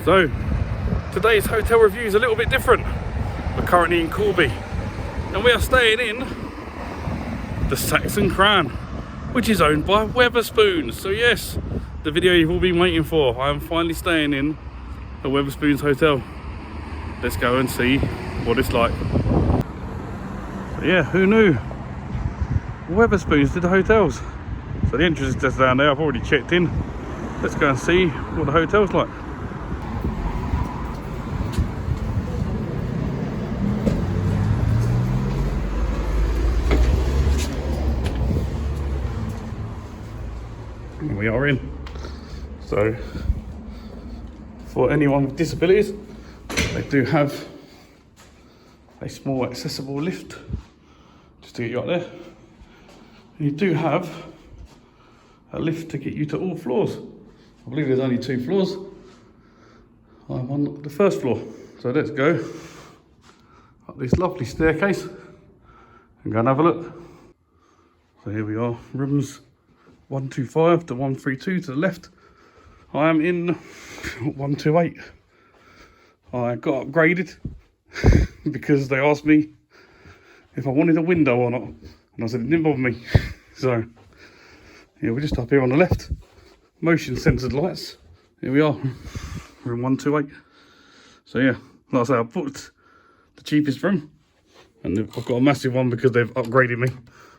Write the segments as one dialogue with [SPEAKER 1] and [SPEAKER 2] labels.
[SPEAKER 1] So today's hotel review is a little bit different. We're currently in Corby and we are staying in the Saxon Crown, which is owned by Wetherspoon. So yes, the video you've all been waiting for. I am finally staying in a Wetherspoon's hotel. Let's go and see what it's like. So yeah, who knew? Wetherspoons did the hotels. So the entrance is just down there. I've already checked in. Let's go and see what the hotel's like. We are in. So for anyone with disabilities, they do have a small accessible lift just to get you up there. And you do have a lift to get you to all floors. I believe there's only 2 floors. I'm on the 1st floor. So let's go up this lovely staircase and go and have a look. So here we are, rooms 125 to 132 to the left. I am in 128. I got upgraded because they asked me if I wanted a window or not, and I said it didn't bother me. So yeah, we're just up here on the left. Motion censored lights. Here we are, room 128. So yeah, like I say, I booked the cheapest room and I've got a massive one because they've upgraded me.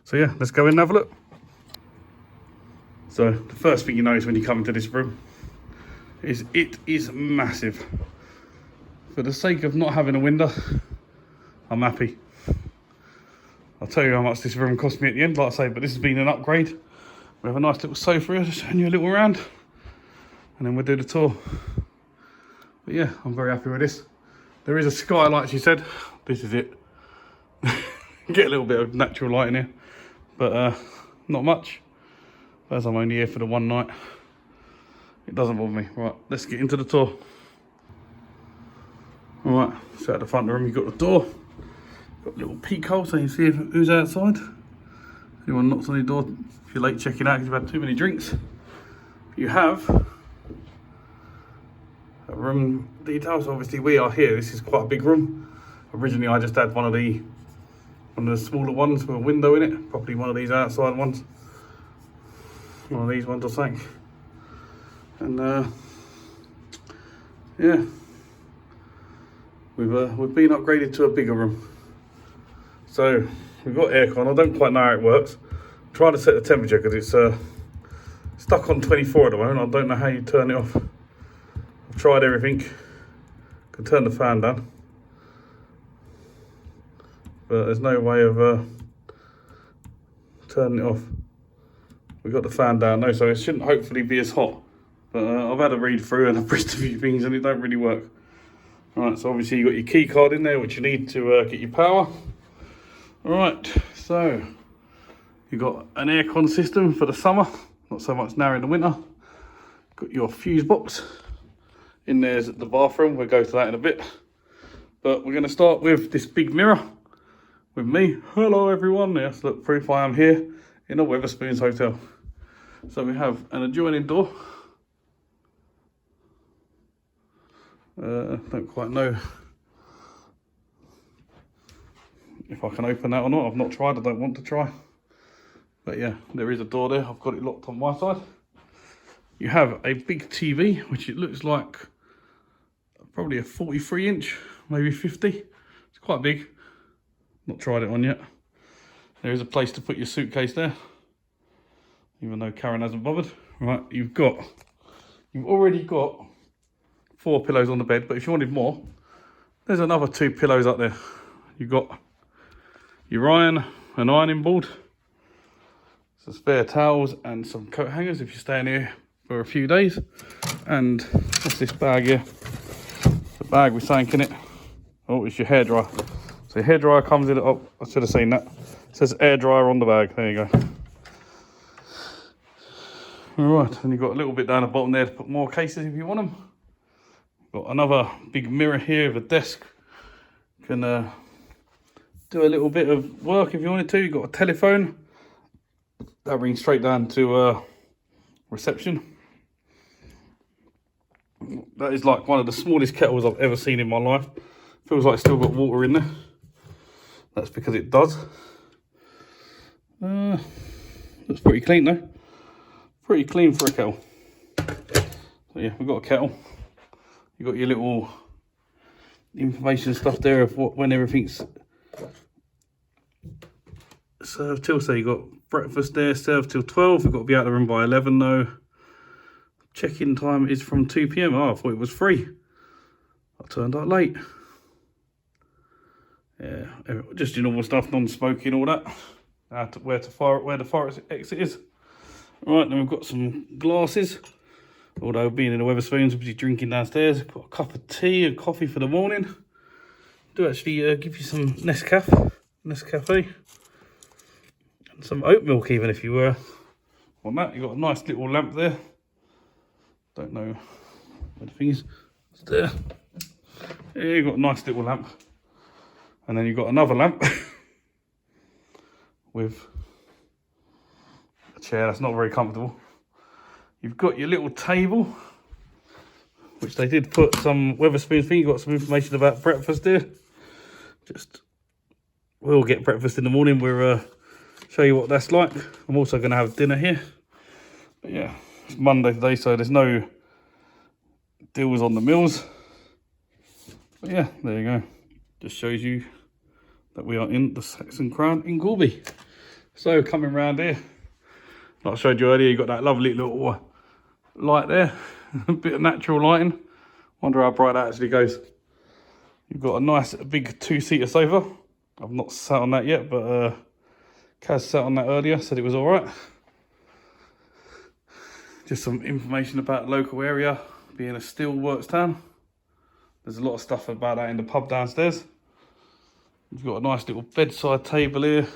[SPEAKER 1] So yeah, let's go in and have a look. So the first thing you notice when you come into this room is it is massive. For the sake of not having a window, I'm happy. I'll tell you how much this room cost me at the end, like I say, but this has been an upgrade. We have a nice little sofa here, just showing you a little round, and then we'll do the tour. But yeah, I'm very happy with this. There is a skylight, she said. This is it. Get a little bit of natural light in here, but not much. As I'm only here for the one night, it doesn't bother me. Right, let's get into the tour. All right, so at the front of the room, you've got the door. Got a little peek hole so you can see who's outside. Anyone knocks on your door if you're late checking out because you've had too many drinks. You have a room details. Obviously, we are here. This is quite a big room. Originally, I just had one of the smaller ones with a window in it. Probably one of these outside ones. One of these ones, I think. And yeah, we've been upgraded to a bigger room. So we've got aircon. I don't quite know how it works. I'm trying to set the temperature because it's stuck on 24 at the moment. I don't know how you turn it off. I've tried everything. Can turn the fan down, but there's no way of turning it off. We've got the fan down now, so it shouldn't hopefully be as hot. But I've had a read through and I've pressed a few things and it don't really work. Alright, so obviously you've got your key card in there, which you need to get your power. Alright, so you've got an aircon system for the summer, not so much now in the winter. Got your fuse box. In there's the bathroom, we'll go to that in a bit. But we're going to start with this big mirror with me. Hello everyone, yes, look, proof I am here in a Wetherspoons hotel. So we have an adjoining door. Don't quite know if I can open that or not. I've not tried, I don't want to try. But yeah, there is a door there. I've got it locked on my side. You have a big TV, which it looks like probably a 43-inch, maybe 50. It's quite big. Not tried it on yet. There is a place to put your suitcase there, even though Karen hasn't bothered. Right, you've already got 4 pillows on the bed, but if you wanted more, there's another 2 pillows up there. You've got your an ironing board, some spare towels and some coat hangers if you're staying here for a few days. And what's this bag here? The bag with something in it. Oh, it's your hairdryer. So your hairdryer comes in, oh, I should have seen that. It says air dryer on the bag, there you go. Alright, and you've got a little bit down the bottom there to put more cases if you want them. Got another big mirror here with a desk. You can do a little bit of work if you wanted to. You've got a telephone. That brings straight down to reception. That is like one of the smallest kettles I've ever seen in my life. Feels like it's still got water in there. That's because it does. Looks pretty clean though. Pretty clean for a kettle. So yeah, we've got a kettle. You've got your little information stuff there of when everything's served till. So you've got breakfast there, served till 12. We've got to be out of the room by 11 though. Check-in time is from 2 PM. Oh, I thought it was 3. I turned out late. Yeah, just your normal stuff, non-smoking, all that. Where the fire exit is. Right, then we've got some glasses. Although being in the Wetherspoons, we'll be drinking downstairs. Got a cup of tea and coffee for the morning. Do actually give you some Nescafe, and some oat milk even if you want that. You've got a nice little lamp there. Don't know where the thing is. It's there. Yeah, you've got a nice little lamp. And then you've got another lamp with a chair that's not very comfortable. You've got your little table, which they did put some Wetherspoon thing. You've got some information about breakfast there. We'll get breakfast in the morning. We'll show you what that's like. I'm also going to have dinner here. But yeah, it's Monday today, so there's no deals on the meals. But yeah, there you go. Just shows you that we are in the Saxon Crown in Gorby. So coming round here, like I showed you earlier, you've got that lovely little light there. A bit of natural lighting. Wonder how bright that actually goes. You've got a nice big 2-seater sofa. I've not sat on that yet, but Kaz sat on that earlier, said it was all right. Just some information about the local area, being a steel works town. There's a lot of stuff about that in the pub downstairs. You've got a nice little bedside table here.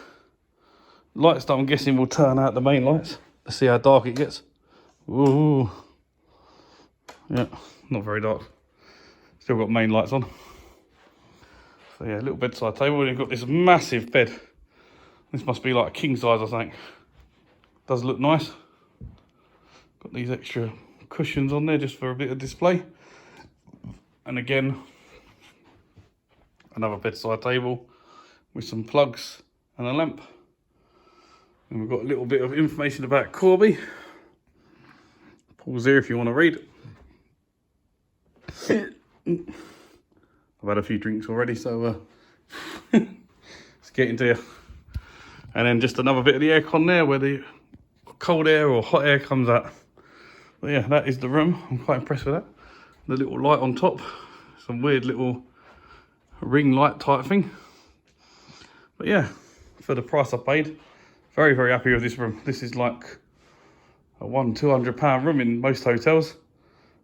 [SPEAKER 1] Lights that I'm guessing will turn out the main lights. Let's see how dark it gets. Ooh. Yeah, not very dark. Still got main lights on. So yeah, little bedside table. You've got this massive bed. This must be like a king size, I think. Does look nice. Got these extra cushions on there just for a bit of display. And again, another bedside table with some plugs and a lamp. And we've got a little bit of information about Corby. Pause there if you want to read. I've had a few drinks already, so let's get into here. And then just another bit of the aircon there where the cold air or hot air comes out. But yeah, that is the room. I'm quite impressed with that. The little light on top, some weird little ring light type thing. But yeah, for the price I paid, very, very happy with this room. This is like a £200 room in most hotels,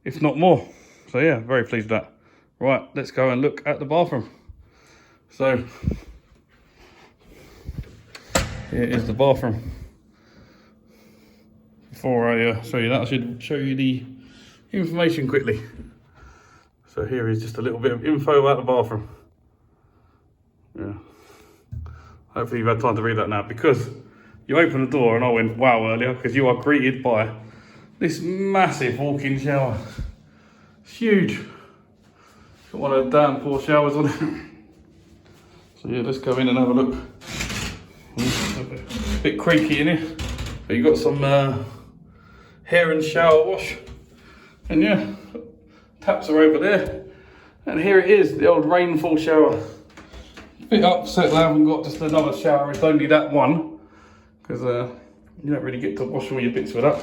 [SPEAKER 1] if not more. So yeah, very pleased with that. Right, let's go and look at the bathroom. So here is the bathroom. Before I show you that, I should show you the information quickly. So here is just a little bit of info about the bathroom. Yeah. Hopefully you've had time to read that now, because you open the door and I went wow earlier, because you are greeted by this massive walk-in shower. It's huge. Got one of the downpour showers on it. So yeah, let's go in and have a look. A bit creaky in here, but you've got some hair and shower wash. And yeah, taps are over there. And here it is, the old rainfall shower. Bit upset that I haven't got just another shower, it's only that one. Because you don't really get to wash all your bits with that.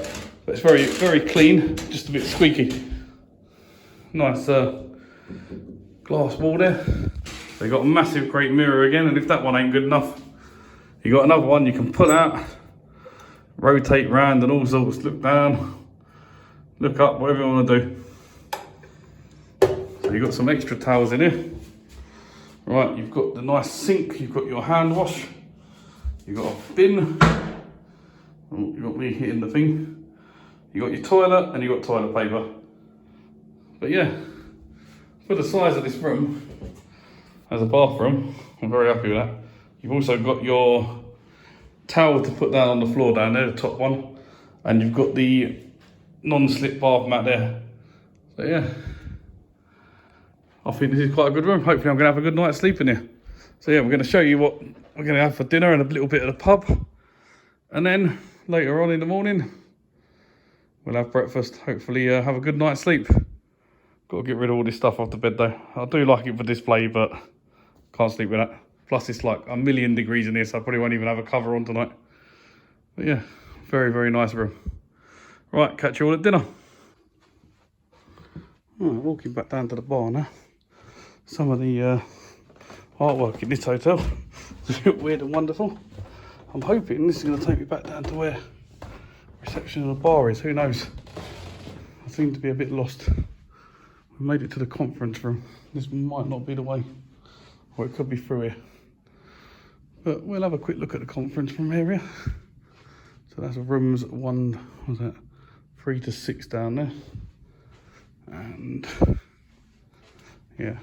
[SPEAKER 1] But it's very, very clean, just a bit squeaky. Nice glass wall there. They got a massive great mirror again, and if that one ain't good enough, you got another one you can pull out, rotate round and all sorts, look down, look up, whatever you want to do. So you've got some extra towels in here. Right, you've got the nice sink, you've got your hand wash, you've got a bin, oh, you've got me hitting the thing, you've got your toilet and you've got toilet paper. But yeah, for the size of this room, as a bathroom, I'm very happy with that. You've also got your towel to put down on the floor down there, the top one, and you've got the non-slip bath mat there. So yeah, I think this is quite a good room. Hopefully I'm going to have a good night's sleep in here. So yeah, we're going to show you what we're going to have for dinner and a little bit of the pub. And then later on in the morning, we'll have breakfast. Hopefully have a good night's sleep. Got to get rid of all this stuff off the bed though. I do like it for display, but can't sleep with that. Plus it's like 1,000,000 degrees in here, so I probably won't even have a cover on tonight. But yeah, very, very nice room. Right, catch you all at dinner. Right, walking back down to the bar now. Some of the artwork in this hotel is a bit weird and wonderful. I'm hoping this is going to take me back down to where reception of the bar is. Who knows? I seem to be a bit lost. We made it to the conference room. This might not be the way, or it could be through here. But we'll have a quick look at the conference room area. So that's rooms 3 to 6 down there. And yeah,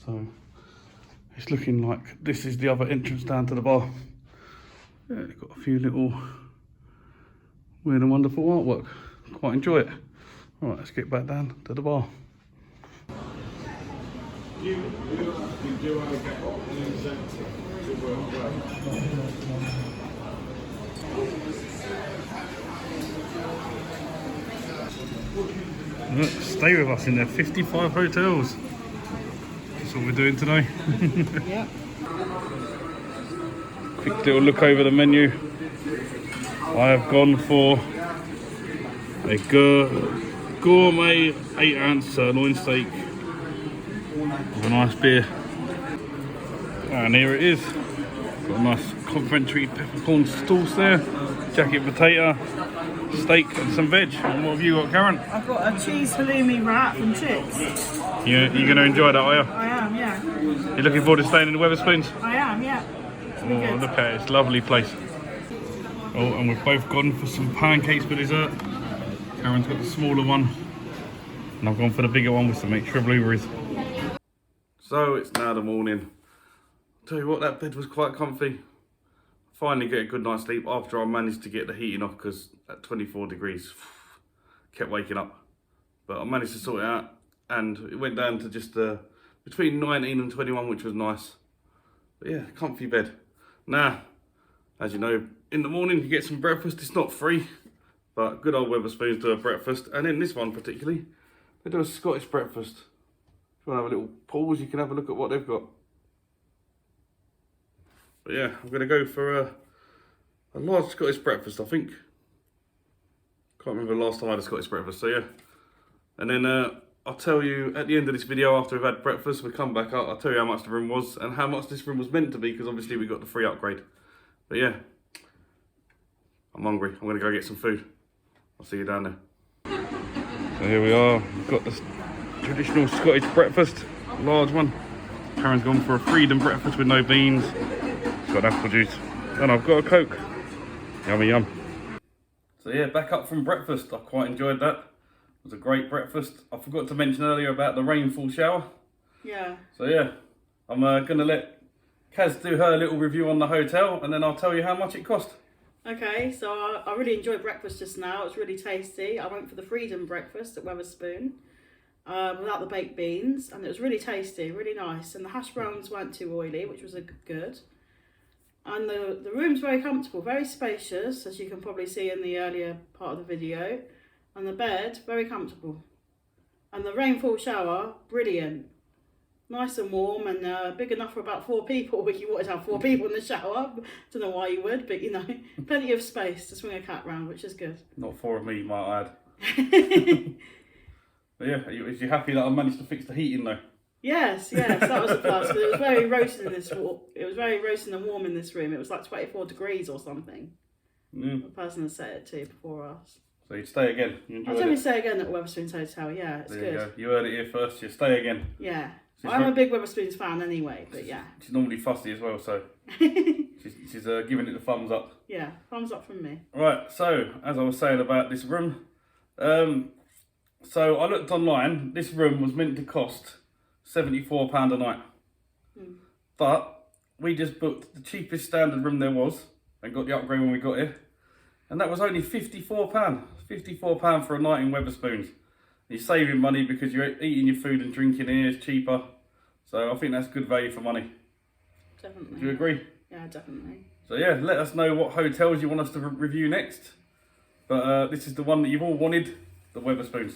[SPEAKER 1] so it's looking like this is the other entrance down to the bar. Yeah, they've got a few little weird and wonderful artwork. Quite enjoy it. All right, let's get back down to the bar. Stay with us in their 55 hotels. That's what we're doing today.
[SPEAKER 2] Yeah.
[SPEAKER 1] Quick little look over the menu. I have gone for a gourmet 8-ounce sirloin steak with a nice beer. And here it is. Got a nice complimentary peppercorn sauce there, jacket potato, steak and some veg. And what have you got, Karen?
[SPEAKER 2] I've got a cheese halloumi wrap and chips.
[SPEAKER 1] You're going to enjoy that, are you?
[SPEAKER 2] I am, yeah.
[SPEAKER 1] You're looking forward to staying in the Wetherspoons?
[SPEAKER 2] I am, yeah.
[SPEAKER 1] Oh, look at it, it's a lovely place. Oh, and we've both gone for some pancakes for dessert. Karen's got the smaller one, and I've gone for the bigger one with some extra blueberries. So it's now the morning. Tell you what, that bed was quite comfy. Finally get a good night's sleep after I managed to get the heating off, because at 24 degrees, kept waking up. But I managed to sort it out, and it went down to just between 19 and 21, which was nice. But yeah, comfy bed. Now, as you know, in the morning you get some breakfast. It's not free, but good old Wetherspoons do a breakfast. And in this one particularly, they do a Scottish breakfast. If you want to have a little pause, you can have a look at what they've got. But yeah, I'm going to go for a large Scottish breakfast, I think. Can't remember the last time I had a Scottish breakfast, so yeah. And then I'll tell you at the end of this video, after we've had breakfast, we come back up, I'll tell you how much the room was and how much this room was meant to be, because obviously we got the free upgrade. But yeah, I'm hungry. I'm going to go get some food. I'll see you down there. So here we are. We've got the traditional Scottish breakfast, large one. Karen's gone for a freedom breakfast with no beans. She's got apple juice. And I've got a Coke. Yummy yum. So yeah, back up from breakfast. I quite enjoyed that. It was a great breakfast. I forgot to mention earlier about the rainfall shower.
[SPEAKER 2] Yeah.
[SPEAKER 1] So yeah, I'm going to let Kaz do her little review on the hotel, and then I'll tell you how much it cost.
[SPEAKER 2] Okay, so I really enjoyed breakfast just now. It was really tasty. I went for the freedom breakfast at Wetherspoon without the baked beans, and it was really tasty, really nice. And the hash browns weren't too oily, which was good. And the room's very comfortable, very spacious, as you can probably see in the earlier part of the video. And the bed, very comfortable. And the rainfall shower, brilliant. Nice and warm, and big enough for about 4 people if you wanted to have 4 people in the shower. Don't know why you would, but you know, plenty of space to swing a cat round, which is good.
[SPEAKER 1] Not 4 of me, might I add. But yeah, is you happy that I managed to fix the heating though?
[SPEAKER 2] Yes, that was a plus. But it was very roasting in this. It was very roasting and warm in this room. It was like 24 degrees or something. The person had set it to before us.
[SPEAKER 1] So you'd stay again. You
[SPEAKER 2] I'll definitely stay again at Wetherspoon's Hotel. Yeah, it's
[SPEAKER 1] there
[SPEAKER 2] good.
[SPEAKER 1] You go. You heard it here first. You stay again.
[SPEAKER 2] Yeah. I'm a big Wetherspoons fan anyway, but yeah.
[SPEAKER 1] She's normally fussy as well, so she's giving it the thumbs up.
[SPEAKER 2] Yeah, thumbs up from me.
[SPEAKER 1] Right, so as I was saying about this room, so I looked online. This room was meant to cost £74 a night, but we just booked the cheapest standard room there was and got the upgrade when we got here, and that was only £54. £54 for a night in Wetherspoons. You're saving money because you're eating your food and drinking here is cheaper. So I think that's good value for money.
[SPEAKER 2] Definitely.
[SPEAKER 1] Do you agree?
[SPEAKER 2] Yeah, definitely.
[SPEAKER 1] So yeah, let us know what hotels you want us to review next. But this is the one that you've all wanted, the Wetherspoons.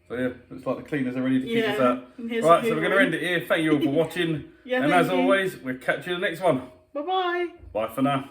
[SPEAKER 1] So yeah, looks like the cleaners are ready to kick us out. Right, so we're going to end it here. Thank you all for watching.
[SPEAKER 2] Yeah,
[SPEAKER 1] and as always, we'll catch you in the next one.
[SPEAKER 2] Bye-bye.
[SPEAKER 1] Bye for now.